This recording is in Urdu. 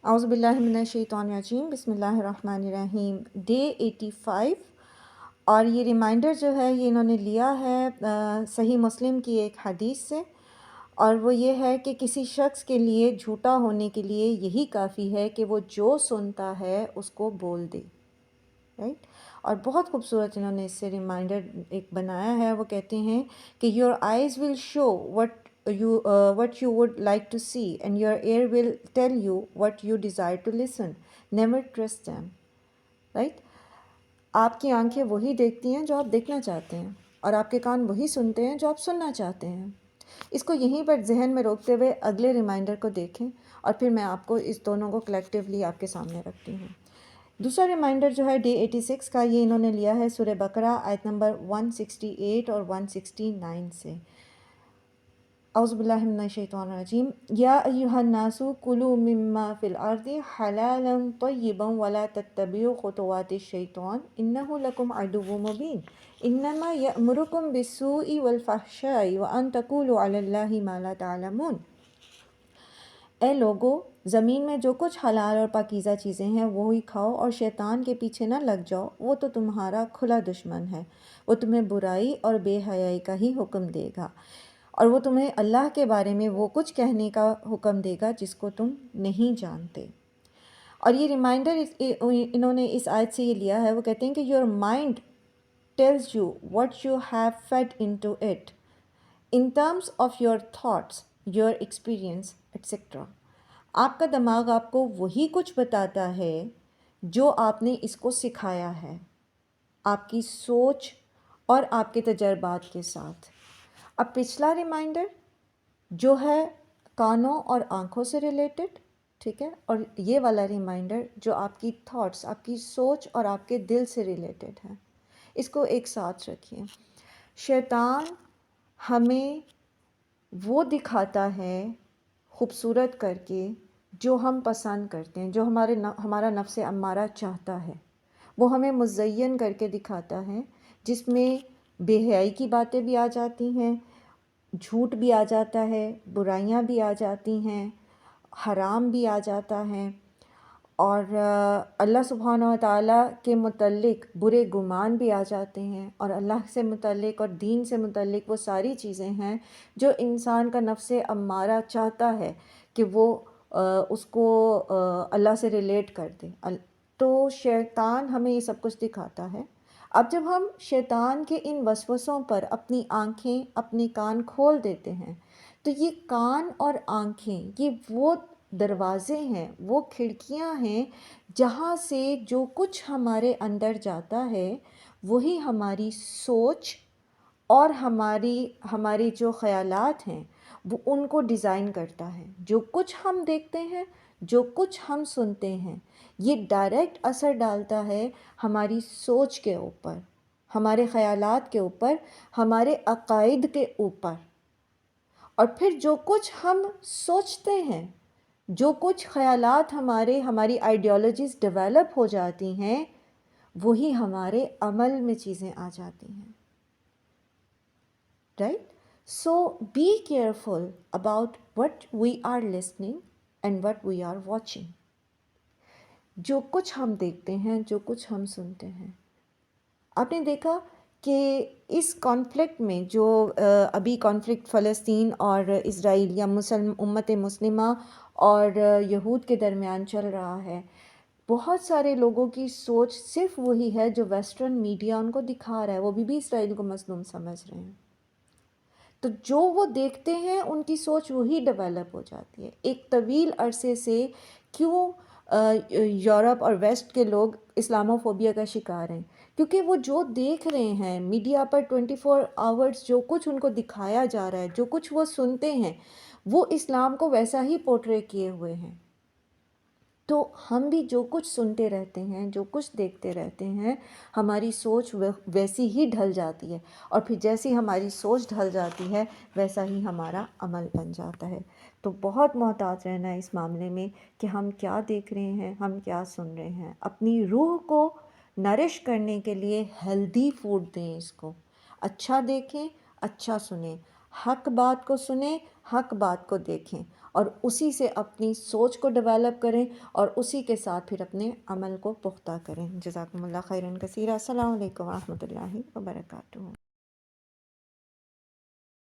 اعوذ باللہ من الشیطان الرجیم، بسم اللہ الرحمن الرحیم۔ ڈے 85، اور یہ ریمائنڈر جو ہے یہ انہوں نے لیا ہے صحیح مسلم کی ایک حدیث سے، اور وہ یہ ہے کہ کسی شخص کے لیے جھوٹا ہونے کے لیے یہی کافی ہے کہ وہ جو سنتا ہے اس کو بول دے، رائٹ۔ اور بہت خوبصورت انہوں نے اس سے ریمائنڈر ایک بنایا ہے۔ وہ کہتے ہیں کہ your eyes will show what you would like to see, and your ear will tell you what you desire to listen. Never trust them, right؟ آپ کی آنکھیں وہی دیکھتی ہیں جو آپ دیکھنا چاہتے ہیں، اور آپ کے کان وہی سنتے ہیں جو آپ سننا چاہتے ہیں۔ اس کو یہیں پر ذہن میں روکتے ہوئے اگلے ریمائنڈر کو دیکھیں، اور پھر میں آپ کو اس دونوں کو کلیکٹیولی آپ کے سامنے رکھتی ہوں۔ دوسرا ریمائنڈر جو ہے ڈے 86 کا، یہ انہوں نے لیا ہے سورہ بقرہ آیت نمبر 168 اور 169 سے۔ اعوذ باللہ من الشیطان الرجیم، یا ایھا الناس کلوا مما فی الارض حلالا طیبا ولا تتبعوا خطوات الشیطان انہ لکم عدو مبین انما یأمرکم بالسوء والفحشاء وان تقولوا علی اللہ ما لا تعلمون۔ اے لوگو، زمین میں جو کچھ حلال اور پاکیزہ چیزیں ہیں وہی کھاؤ، اور شیطان کے پیچھے نہ لگ جاؤ، وہ تو تمہارا کھلا دشمن ہے، وہ تمہیں برائی اور بے حیائی کا ہی حکم دے گا، اور وہ تمہیں اللہ کے بارے میں وہ کچھ کہنے کا حکم دے گا جس کو تم نہیں جانتے۔ اور یہ ریمائنڈر انہوں نے اس آیت سے یہ لیا ہے۔ وہ کہتے ہیں کہ your mind tells you what you have fed into it in terms of your thoughts, your experience etcetera. آپ کا دماغ آپ کو وہی کچھ بتاتا ہے جو آپ نے اس کو سکھایا ہے، آپ کی سوچ اور آپ کے تجربات کے ساتھ۔ اب پچھلا ریمائنڈر جو ہے کانوں اور آنکھوں سے ریلیٹڈ، ٹھیک ہے، اور یہ والا ریمائنڈر جو آپ کی تھاٹس، آپ کی سوچ اور آپ کے دل سے ریلیٹڈ ہے۔ اس کو ایک ساتھ رکھیے۔ شیطان ہمیں وہ دکھاتا ہے خوبصورت کر کے جو ہم پسند کرتے ہیں، جو ہمارا نفس امارہ چاہتا ہے، وہ ہمیں مزین کر کے دکھاتا ہے، جس میں بے حیائی کی باتیں بھی آ جاتی ہیں، جھوٹ بھی آ جاتا ہے، برائیاں بھی آ جاتی ہیں، حرام بھی آ جاتا ہے، اور اللہ سبحانہ و تعالیٰ کے متعلق برے گمان بھی آ جاتے ہیں، اور اللہ سے متعلق اور دین سے متعلق وہ ساری چیزیں ہیں جو انسان کا نفس امارہ چاہتا ہے کہ وہ اس کو اللہ سے ریلیٹ کر دے۔ تو شیطان ہمیں یہ سب کچھ دکھاتا ہے۔ اب جب ہم شیطان کے ان وسوسوں پر اپنی آنکھیں، اپنے کان کھول دیتے ہیں، تو یہ کان اور آنکھیں یہ وہ دروازے ہیں، وہ کھڑکیاں ہیں جہاں سے جو کچھ ہمارے اندر جاتا ہے وہی ہماری سوچ اور ہماری جو خیالات ہیں وہ ان کو ڈیزائن کرتا ہے۔ جو کچھ ہم دیکھتے ہیں، جو کچھ ہم سنتے ہیں، یہ ڈائریکٹ اثر ڈالتا ہے ہماری سوچ کے اوپر، ہمارے خیالات کے اوپر، ہمارے عقائد کے اوپر، اور پھر جو کچھ ہم سوچتے ہیں، جو کچھ خیالات ہماری آئیڈیالوجیز ڈیولپ ہو جاتی ہیں، وہی ہمارے عمل میں چیزیں آ جاتی ہیں، right? So be careful about what we are listening and what we are watching. جو کچھ ہم دیکھتے ہیں، جو کچھ ہم سنتے ہیں۔ آپ نے دیکھا کہ اس کانفلکٹ میں جو ابھی کانفلکٹ فلسطین اور اسرائیل یا امت مسلمہ اور یہود کے درمیان چل رہا ہے، بہت سارے لوگوں کی سوچ صرف وہی ہے جو ویسٹرن میڈیا ان کو دکھا رہا ہے، وہ بھی اسرائیل کو مظلوم سمجھ رہے ہیں۔ تو جو وہ دیکھتے ہیں ان کی سوچ وہی ڈیولپ ہو جاتی ہے۔ ایک طویل عرصے سے کیوں یورپ اور ویسٹ کے لوگ اسلاموفوبیا کا شکار ہیں؟ کیونکہ وہ جو دیکھ رہے ہیں میڈیا پر 24 آورز، جو کچھ ان کو دکھایا جا رہا ہے، جو کچھ وہ سنتے ہیں، وہ اسلام کو ویسا ہی پورٹرے کیے ہوئے ہیں۔ تو ہم بھی جو کچھ سنتے رہتے ہیں، جو کچھ دیکھتے رہتے ہیں، ہماری سوچ ویسی ہی ڈھل جاتی ہے، اور پھر جیسی ہماری سوچ ڈھل جاتی ہے ویسا ہی ہمارا عمل بن جاتا ہے۔ تو بہت محتاط رہنا ہے اس معاملے میں کہ ہم کیا دیکھ رہے ہیں، ہم کیا سن رہے ہیں۔ اپنی روح کو نرش کرنے کے لیے ہیلدی فوڈ دیں، اس کو اچھا دیکھیں، اچھا سنیں، حق بات کو سنیں، حق بات کو دیکھیں، اور اسی سے اپنی سوچ کو ڈیولپ کریں اور اسی کے ساتھ پھر اپنے عمل کو پختہ کریں۔ جزاکم اللہ خیرا کثیرا۔ السلام علیکم ورحمۃ اللہ وبرکاتہ۔